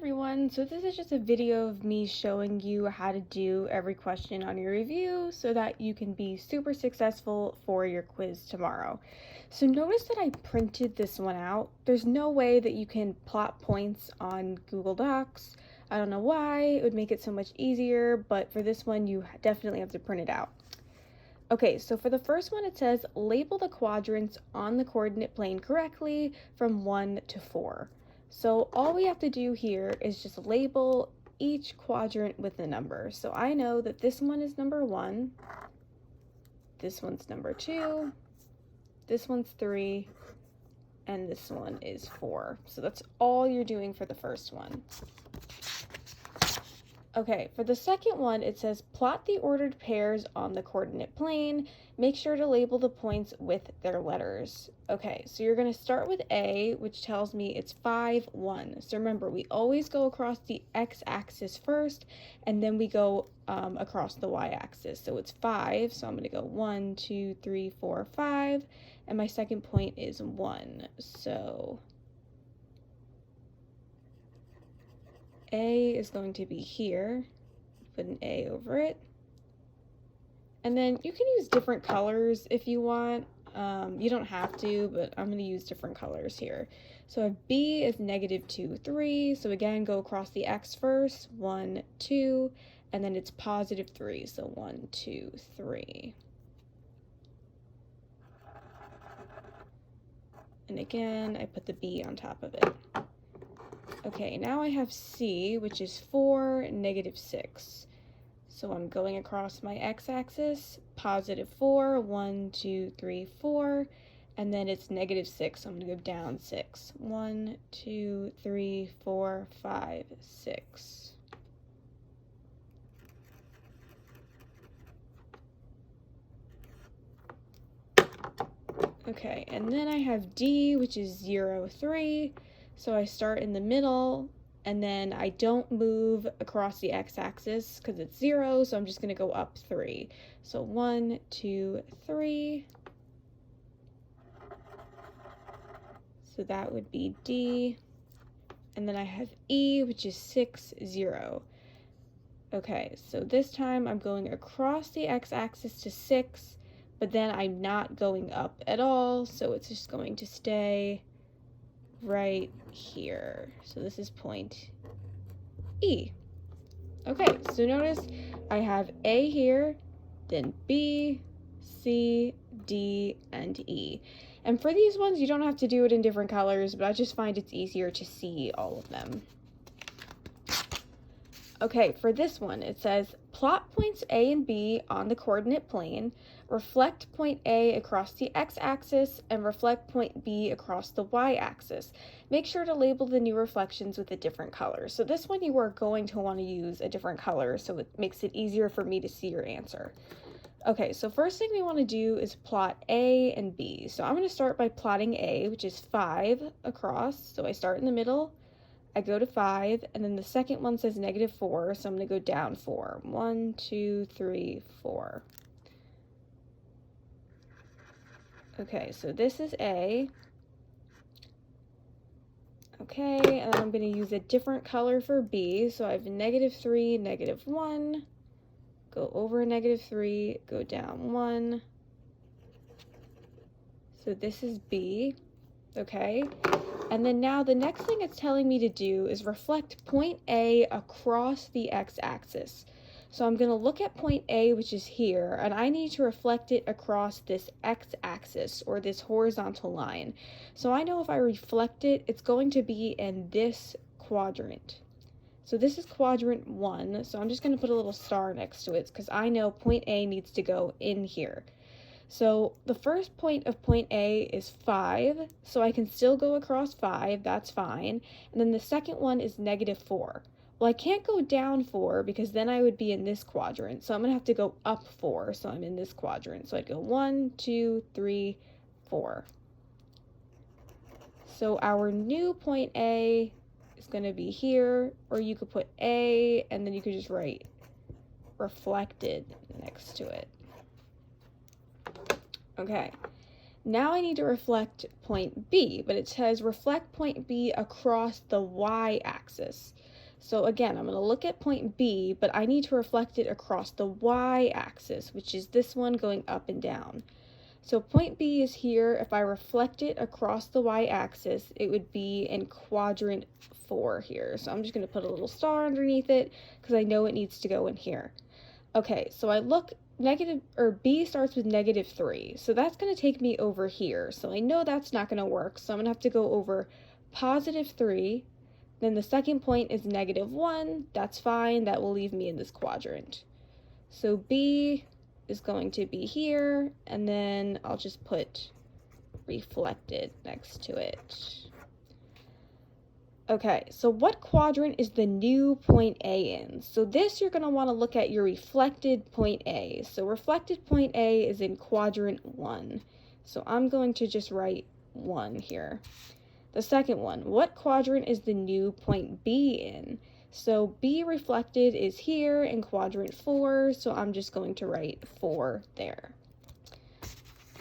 everyone, so this is just a video of me showing you how to do every question on your review so that you can be super successful for your quiz tomorrow. So notice that I printed this one out. There's no way that you can plot points on Google Docs. I don't know why, it would make it so much easier, but for this one you definitely have to print it out. Okay, so for the first one it says label the quadrants on the coordinate plane correctly from 1 to 4. So all we have to do here is just label each quadrant with a number. So I know that this one is number 1, this one's number 2, this one's 3, and this one is 4. So that's all you're doing for the first one. Okay, for the second one, it says plot the ordered pairs on the coordinate plane. Make sure to label the points with their letters. Okay, so you're going to start with A, which tells me it's 5, 1. So remember, we always go across the x-axis first, and then we go across the y-axis. So it's 5, so I'm going to go 1, 2, 3, 4, 5, and my second point is 1. So A is going to be here, put an A over it, and then you can use different colors if you want. You don't have to, but I'm going to use different colors here. So if B is -2, 3, so again go across the X first, 1, 2, and then it's +3, so 1, 2, 3. And again, I put the B on top of it. Okay, now I have C, which is 4, -6. So I'm going across my x-axis, +4, 1, 2, 3, 4, and then it's -6, so I'm going to go down 6. 1, 2, 3, 4, 5, 6. Okay, and then I have D, which is 0, 3. So I start in the middle, and then I don't move across the x-axis because it's 0, so I'm just going to go up 3. So 1, 2, 3. So that would be D. And then I have E, which is 6, 0. Okay, so this time I'm going across the x-axis to 6, but then I'm not going up at all, so it's just going to stay right here. So this is point E. Okay, so notice I have A here, then B, C, D, and E. And for these ones, you don't have to do it in different colors, but I just find it's easier to see all of them. Okay, for this one, it says plot points A and B on the coordinate plane, reflect point A across the x-axis, and reflect point B across the y-axis. Make sure to label the new reflections with a different color. So this one you are going to want to use a different color so it makes it easier for me to see your answer. Okay, so first thing we want to do is plot A and B. So I'm going to start by plotting A, which is 5 across. So I start in the middle, I go to 5, and then the second one says -4, so I'm going to go down 4. 1, 2, 3, 4. Okay, so this is A. Okay, and I'm going to use a different color for B. So I have -3, -1, go over -3, go down 1. So this is B, okay? And then now the next thing it's telling me to do is reflect point A across the x-axis. So I'm going to look at point A, which is here, and I need to reflect it across this x-axis, or this horizontal line. So I know if I reflect it, it's going to be in this quadrant. So this is quadrant 1, so I'm just going to put a little star next to it, because I know point A needs to go in here. So the first point of point A is 5, so I can still go across 5, that's fine. And then the second one is -4. Well, I can't go down 4 because then I would be in this quadrant, so I'm going to have to go up 4, so I'm in this quadrant. So I'd go 1, 2, 3, 4. So our new point A is going to be here, or you could put A, and then you could just write reflected next to it. Okay, Now I need to reflect point B, but it says reflect point B across the y-axis. So again, I'm going to look at point B, but I need to reflect it across the y-axis, which is this one going up and down. So point B is here. If I reflect it across the y-axis, it would be in quadrant 4 here. So I'm just going to put a little star underneath it because I know it needs to go in here. Okay, so I look B starts with -3. So that's going to take me over here. So I know that's not going to work. So I'm going to have to go over +3. Then the second point is -1. That's fine. That will leave me in this quadrant. So B is going to be here, and then I'll just put reflected next to it. Okay, so what quadrant is the new point A in? So this you're going to want to look at your reflected point A. So reflected point A is in quadrant 1. So I'm going to just write 1 here. The second one, what quadrant is the new point B in? So B reflected is here in quadrant 4, so I'm just going to write 4 there.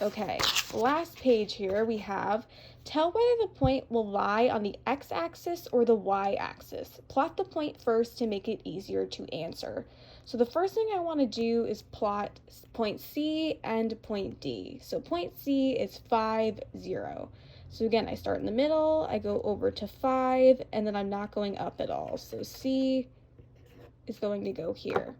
Okay, last page here we have, tell whether the point will lie on the x-axis or the y-axis. Plot the point first to make it easier to answer. So the first thing I want to do is plot point C and point D. So point C is 5, 0. So again, I start in the middle, I go over to 5, and then I'm not going up at all. So C is going to go here.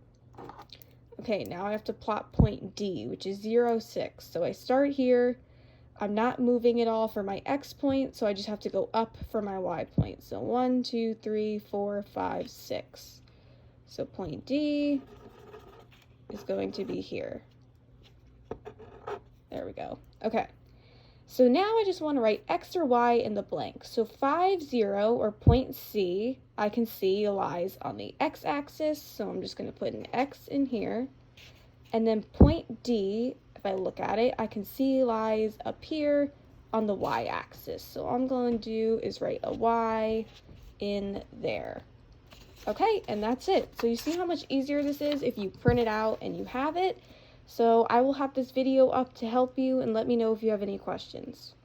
Okay, now I have to plot point D, which is 0, 6. So I start here, I'm not moving at all for my X point, so I just have to go up for my Y point. So 1, 2, 3, 4, 5, 6. So point D is going to be here. There we go. Okay. So now I just want to write X or Y in the blank. So 5, 0, or point C, I can see lies on the x-axis, so I'm just going to put an X in here. And then point D, if I look at it, I can see lies up here on the y-axis. So all I'm going to do is write a Y in there. Okay, and that's it. So you see how much easier this is if you print it out and you have it. So I will have this video up to help you, and let me know if you have any questions.